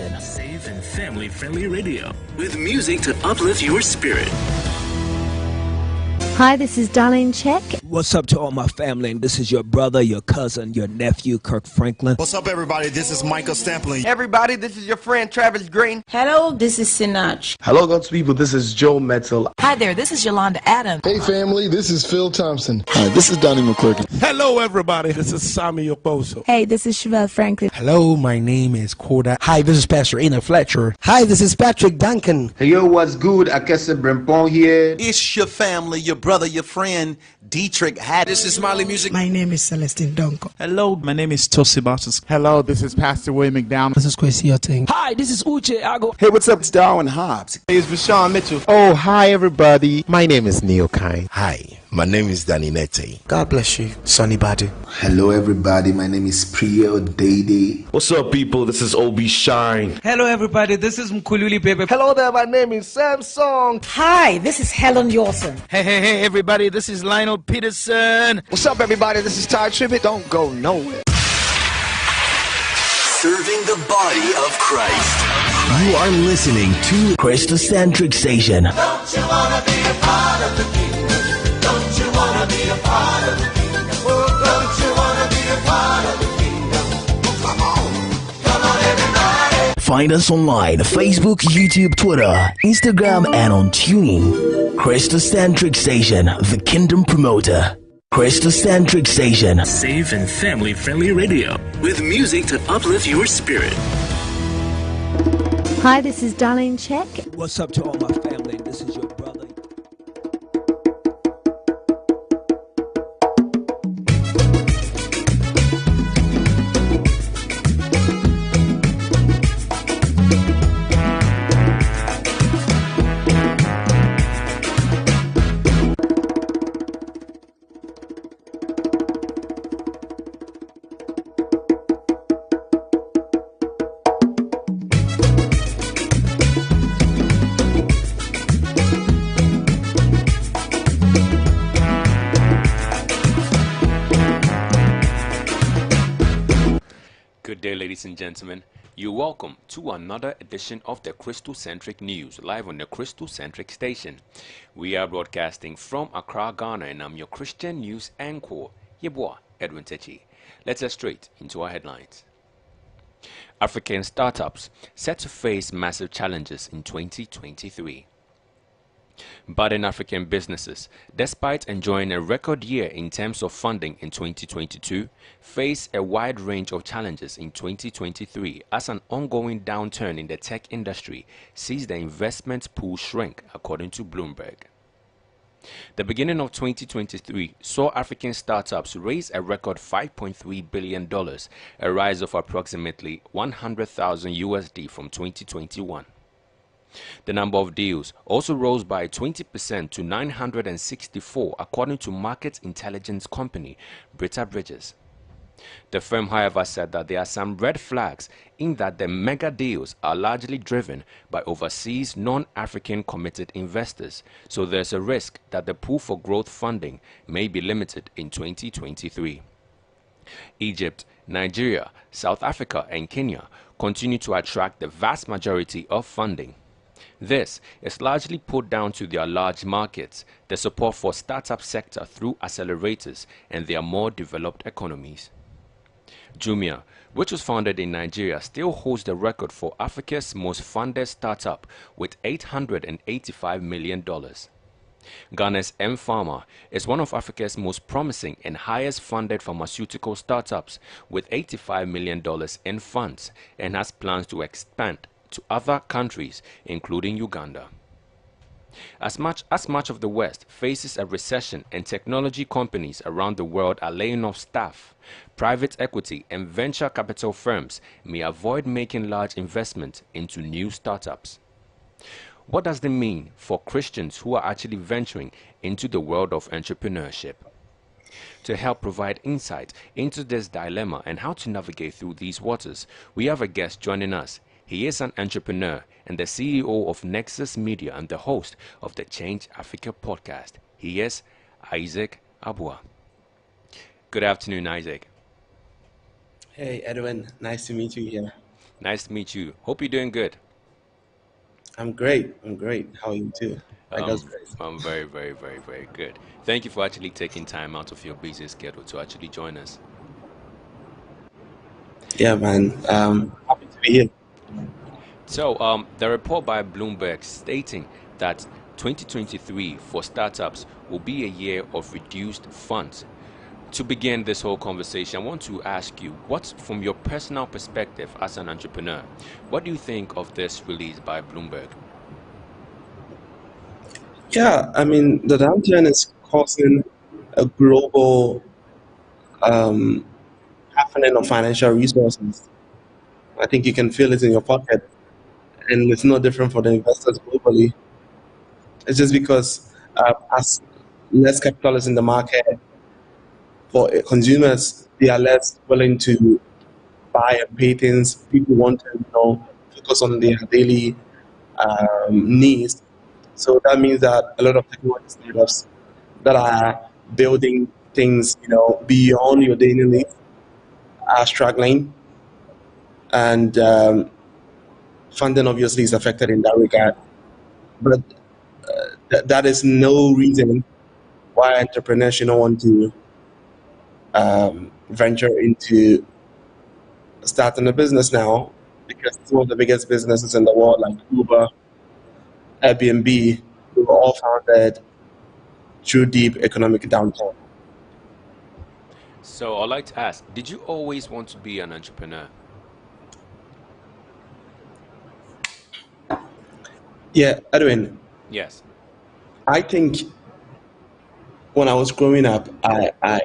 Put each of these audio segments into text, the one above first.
station. Safe and family-friendly radio with music to uplift your spirit. Hi, this is Darlene Check. What's up to all my family? And this is your brother, your cousin, your nephew, Kirk Franklin. What's up, everybody? This is Michael Stampling. Everybody, this is your friend Travis Green. Hello, this is Sinach. Hello, God's people. This is Joe Metal. Hi there, this is Yolanda Adams. Hey, family, this is Phil Thompson. Hi, this is Donnie McClurkin. Hello, everybody. This is Sammy Oposo. Hey, this is Chevelle Franklin. Hello, my name is Koda. Hi, this is Pastor Ina Fletcher. Hi, this is Patrick Duncan. Hey, yo, what's good? Akese Brempong here. It's your family, your brother, your friend, Dietrich Hadd. This is Smiley Music. My name is Celestine Donko. Hello, my name is Tosi Bartos. Hello, this is Pastor William McDowell. This is Kwesi Oting. Hi, this is Uche Ago. Hey, what's up? It's Darwin Hobbs. Hey, it's Rashawn Mitchell. Oh, hi, everybody. My name is Neil Kai. Hi, my name is Danny Nete. God bless you, Sonny Badu. Hello, everybody. My name is Priyo Dede. What's up, people? This is Obi Shine. Hello, everybody. This is Mkululi Pepe. Hello there. My name is Samsung. Hi, this is Helen Yawson. Hey, everybody. This is Lionel Peterson. What's up, everybody? This is Ty Tribbett. Don't go nowhere. Serving the body of Christ. You are listening to Kristocentric station. Don't you wanna be a part of the kingdom? Don't you wanna be a part of the kingdom? Oh, don't you wanna be a part of the kingdom? Oh, come on, everybody. Find us online, Facebook, YouTube, Twitter, Instagram, and on Tuning. Kristocentric station, the kingdom promoter. Kristocentric station. Safe and family-friendly radio with music to uplift your spirit. Hi, this is Darlene Check. What's up to all my family? This is your brother. Good day, ladies and gentlemen. You're welcome to another edition of the Kristocentric News, live on the Kristocentric station. We are broadcasting from Accra, Ghana, and I'm your Christian news anchor, YEBOAH Edwin Takyi. Let's get straight into our headlines. African startups set to face massive challenges in 2023. Budding African businesses, despite enjoying a record year in terms of funding in 2022, face a wide range of challenges in 2023 as an ongoing downturn in the tech industry sees the investment pool shrink, according to Bloomberg. The beginning of 2023 saw African startups raise a record $5.3 billion, a rise of approximately 100,000 USD from 2021. The number of deals also rose by 20% to 964, according to market intelligence company Britta Bridges. The firm, however, said that there are some red flags in that the mega deals are largely driven by overseas non-African committed investors, so there's a risk that the pool for growth funding may be limited in 2023. Egypt, Nigeria, South Africa, and Kenya continue to attract the vast majority of funding. This is largely put down to their large markets, the support for startup sector through accelerators, and their more developed economies. Jumia, which was founded in Nigeria, still holds the record for Africa's most funded startup with $885 million. Ghana's M-Pharma is one of Africa's most promising and highest funded pharmaceutical startups with $85 million in funds and has plans to expand to other countries, including Uganda. As much of the West faces a recession and technology companies around the world are laying off staff, private equity and venture capital firms may avoid making large investments into new startups. What does this mean for Christians who are actually venturing into the world of entrepreneurship? To help provide insight into this dilemma and how to navigate through these waters, we have a guest joining us. He is an entrepreneur and the CEO of Nexus Media and the host of the Change Africa podcast. He is Isaac Abua. Good afternoon, Isaac. Hey, Edwin. Nice to meet you here. Nice to meet you. Hope you're doing good. I'm great. How are you too? I'm very, very, very, very good. Thank you for actually taking time out of your busy schedule to actually join us. Yeah, man. Happy to be here. So, the report by Bloomberg stating that 2023 for startups will be a year of reduced funds. To begin this whole conversation, I want to ask you, from your personal perspective as an entrepreneur, what do you think of this release by Bloomberg? Yeah, I mean, the downturn is causing a global happening of financial resources. I think you can feel it in your pocket, and it's no different for the investors globally. It's just because as less capital is in the market, for consumers, they are less willing to buy and pay things. People want to, focus on their daily needs. So that means that a lot of technology startups that are building things, beyond your daily needs are struggling, and funding obviously is affected in that regard. But that is no reason why entrepreneurs should not want to venture into starting a business now, because some of the biggest businesses in the world, like Uber, Airbnb, we were all founded through deep economic downturn. So I'd like to ask, did you always want to be an entrepreneur? Yeah, Edwin. Yes. I think when I was growing up, I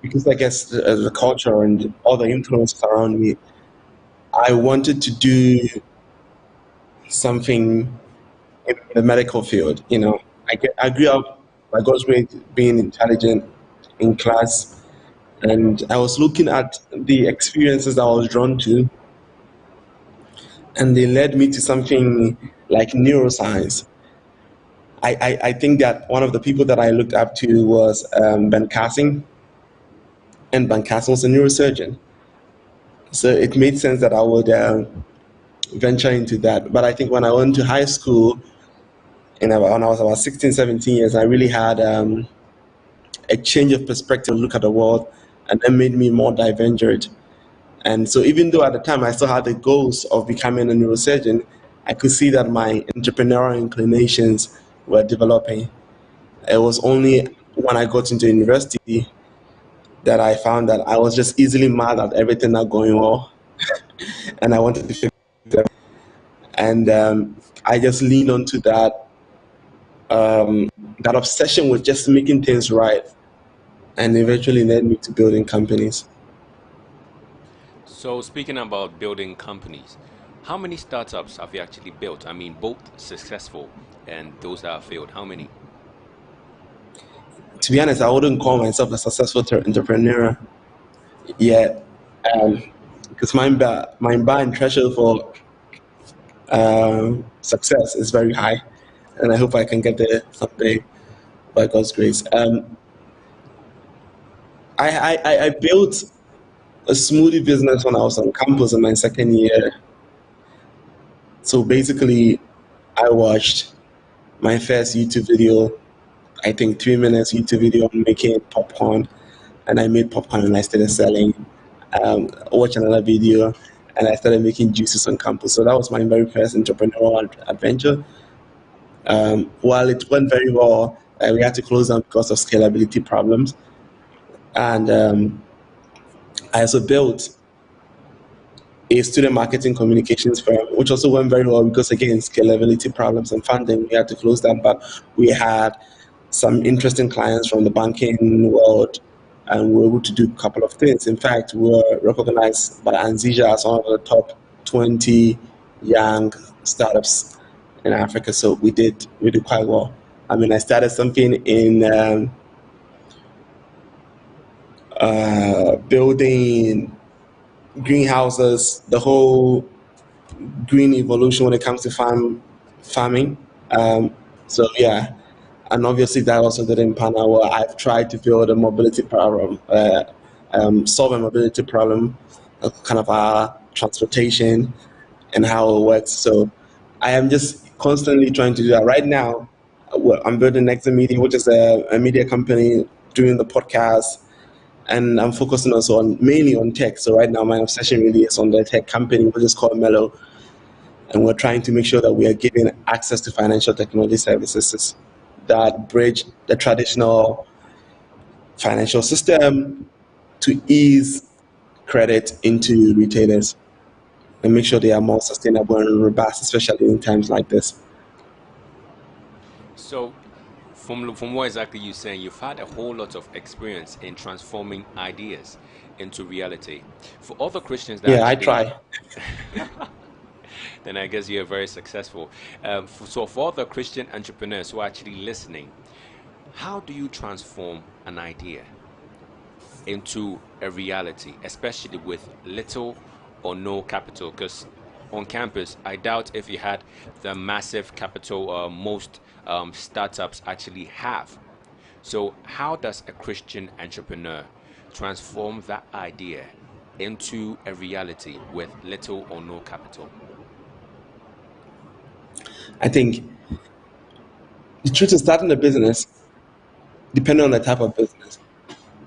because I guess the culture and all the influences around me, I wanted to do something in the medical field. I grew up by God's grace being intelligent in class, and I was looking at the experiences I was drawn to, and they led me to something like neuroscience. I think that one of the people that I looked up to was Ben Carson, and Ben Carson was a neurosurgeon. So it made sense that I would venture into that. But I think when I went to high school, when I was about 16, 17 years, I really had a change of perspective, look at the world, and that made me more divergent. And so even though at the time I still had the goals of becoming a neurosurgeon, I could see that my entrepreneurial inclinations were developing. It was only when I got into university that I found that I was just easily mad at everything not going well. And I wanted to fix it. And I just leaned onto that obsession with just making things right, and eventually led me to building companies. So speaking about building companies, how many startups have you actually built? I mean, both successful and those that have failed. How many? To be honest, I wouldn't call myself a successful entrepreneur yet, because my bar and threshold for success is very high, and I hope I can get there someday by God's grace. I built a smoothie business when I was on campus in my second year. So basically, I watched my first YouTube video, I think 3 minutes YouTube video on making popcorn, and I made popcorn and I started selling. Watched another video, and I started making juices on campus. So that was my very first entrepreneurial adventure. While it went very well, we had to close down because of scalability problems. And I also built a student marketing communications firm, which also went very well because, again, scalability problems and funding, we had to close that. But we had some interesting clients from the banking world, and we were able to do a couple of things. In fact, we were recognized by Anzija as one of the top 20 young startups in Africa. So we did quite well. I mean, I started something in building greenhouses, the whole green evolution when it comes to farming. So yeah, and obviously that also didn't pan out well. I've tried to build a mobility problem, solve a mobility problem, kind of a transportation and how it works. So I am just constantly trying to do that. Right now, I'm building Next Media, which is a media company doing the podcast, and I'm focusing also mainly on tech. So right now my obsession really is on the tech company, which is called Mellow. And we're trying to make sure that we are giving access to financial technology services that bridge the traditional financial system to ease credit into retailers and make sure they are more sustainable and robust, especially in times like this. So, from what exactly you're saying, you've had a whole lot of experience in transforming ideas into reality. For other Christians that I try. Then I guess you're very successful. So for other Christian entrepreneurs who are actually listening, how do you transform an idea into a reality, especially with little or no capital? Because on campus, I doubt if you had the massive capital most startups actually have. So how does a Christian entrepreneur transform that idea into a reality with little or no capital? I think the truth is, starting a business, depending on the type of business,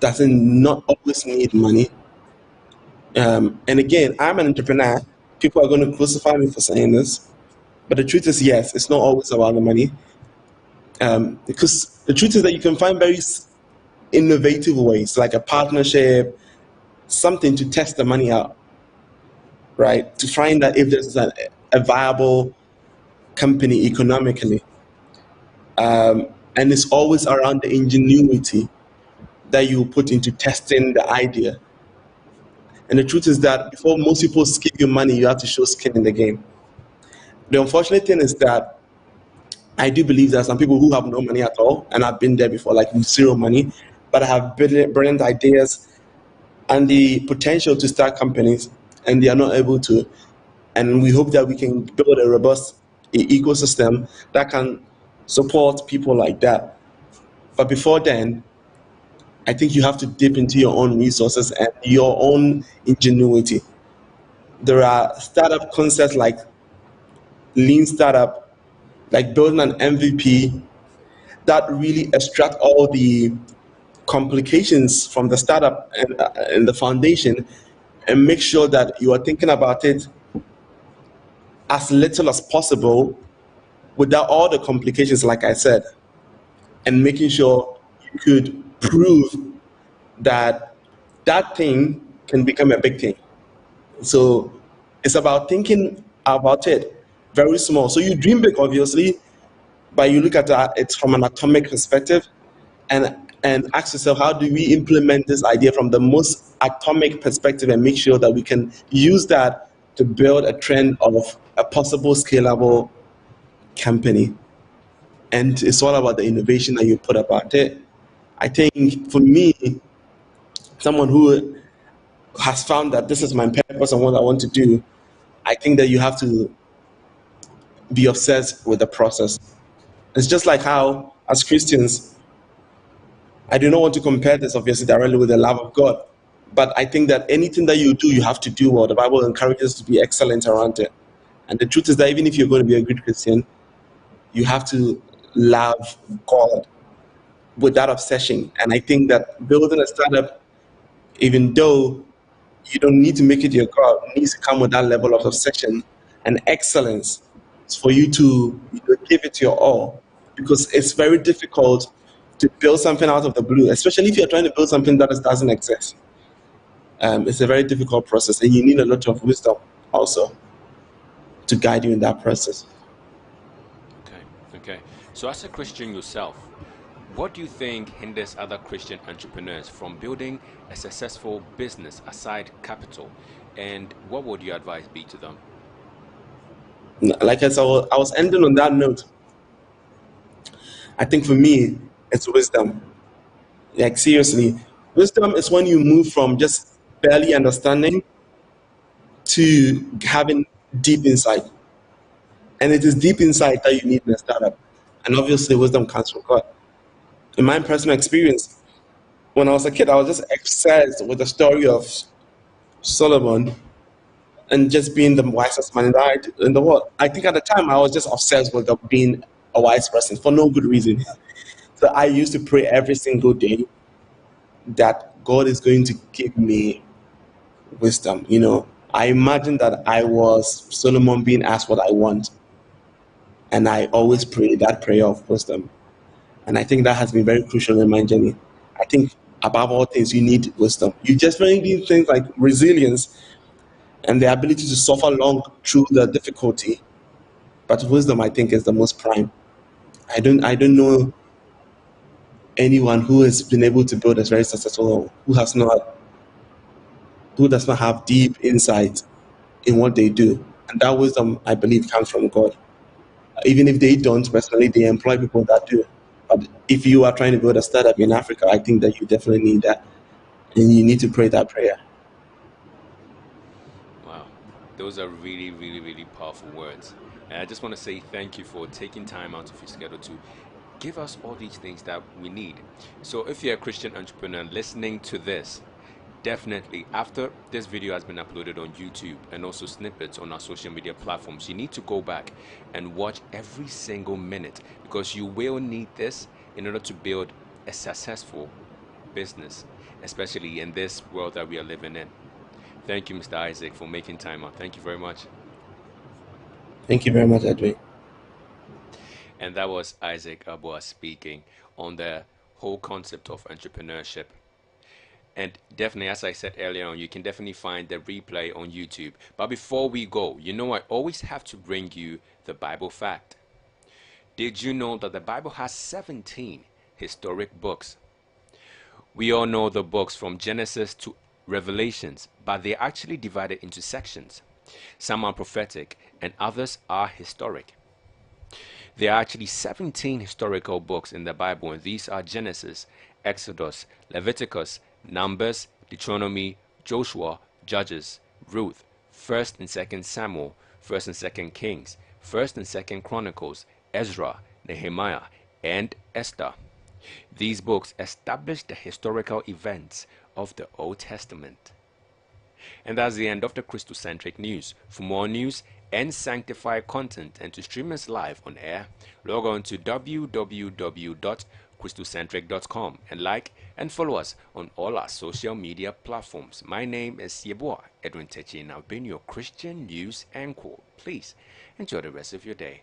doesn't not always need money. And again, I'm an entrepreneur. People are going to crucify me for saying this, but the truth is, yes, it's not always about the money. Because the truth is that you can find very innovative ways, like a partnership, something to test the money out, right? To find that if there's a viable company economically. And it's always around the ingenuity that you put into testing the idea. And the truth is that before most people give you money, you have to show skin in the game. The unfortunate thing is that I do believe there are some people who have no money at all, and I've been there before, like with zero money, but I have brilliant ideas and the potential to start companies, and they are not able to. And we hope that we can build a robust ecosystem that can support people like that. But before then, I think you have to dip into your own resources and your own ingenuity. There are startup concepts like lean startup, like building an MVP that really extract all the complications from the startup and the foundation and make sure that you are thinking about it as little as possible without all the complications, like I said, and making sure you could prove that that thing can become a big thing. So it's about thinking about it very small. So you dream big, obviously, but you look at it from an atomic perspective and ask yourself, how do we implement this idea from the most atomic perspective and make sure that we can use that to build a trend of a possible scalable company. And it's all about the innovation that you put about it. I think for me, someone who has found that this is my purpose and what I want to do, I think that you have to be obsessed with the process. It's just like how, as Christians, I do not want to compare this obviously directly with the love of God, but I think that anything that you do, you have to do well. The Bible encourages us to be excellent around it. And the truth is that even if you're going to be a good Christian, you have to love God with that obsession. And I think that building a startup, even though you don't need to make it your God, it needs to come with that level of obsession and excellence for you to give it your all. Because it's very difficult to build something out of the blue, especially if you're trying to build something that doesn't exist. It's a very difficult process, and you need a lot of wisdom also to guide you in that process. Okay. So as a Christian yourself, what do you think hinders other Christian entrepreneurs from building a successful business aside capital? And what would your advice be to them? Like I was ending on that note. I think for me, it's wisdom. Like seriously, wisdom is when you move from just barely understanding to having deep insight. And it is deep insight that you need in a startup. And obviously wisdom comes from God. In my personal experience, when I was a kid, I was just obsessed with the story of Solomon and just being the wisest man in the world. I think at the time I was just obsessed with being a wise person for no good reason. So I used to pray every single day that God is going to give me wisdom. You know, I imagine that I was Solomon being asked what I want, and I always pray that prayer of wisdom. And I think that has been very crucial in my journey. I think above all things, you need wisdom. You just really need things like resilience and the ability to suffer long through the difficulty. But wisdom, I think, is the most prime. I don't know anyone who has been able to build a very successful, who does not have deep insight in what they do. And that wisdom, I believe, comes from God. Even if they don't personally, they employ people that do. But if you are trying to build a startup in Africa, I think that you definitely need that. And you need to pray that prayer. Wow. Those are really, really, really powerful words. And I just want to say thank you for taking time out of your schedule to give us all these things that we need. So if you're a Christian entrepreneur listening to this, definitely after this video has been uploaded on YouTube and also snippets on our social media platforms, you need to go back and watch every single minute, because you will need this in order to build a successful business, especially in this world that we are living in. Thank you, Mr. Isaac, for making time out. Thank you very much. Thank you very much, Edwin. And that was Isaac YEBOAH speaking on the whole concept of entrepreneurship. And definitely, as I said earlier on, you can definitely find the replay on YouTube. But before we go, you know I always have to bring you the Bible fact. Did you know that the Bible has 17 historic books? We all know the books from Genesis to Revelations, but they're actually divided into sections. Some are prophetic and others are historic. There are actually 17 historical books in the Bible, and these are Genesis, Exodus, Leviticus, Numbers, Deuteronomy, Joshua, Judges, Ruth, 1st and 2nd Samuel, 1st and 2nd Kings, 1st and 2nd Chronicles, Ezra, Nehemiah, and Esther. These books establish the historical events of the Old Testament. And that's the end of the Kristocentric news. For more news and sanctified content and to stream us live on air, log on to www.kristocentric.com and like and follow us on all our social media platforms. My name is YEBOAH Edwin Takyi, and I've been your Christian news anchor. Please enjoy the rest of your day.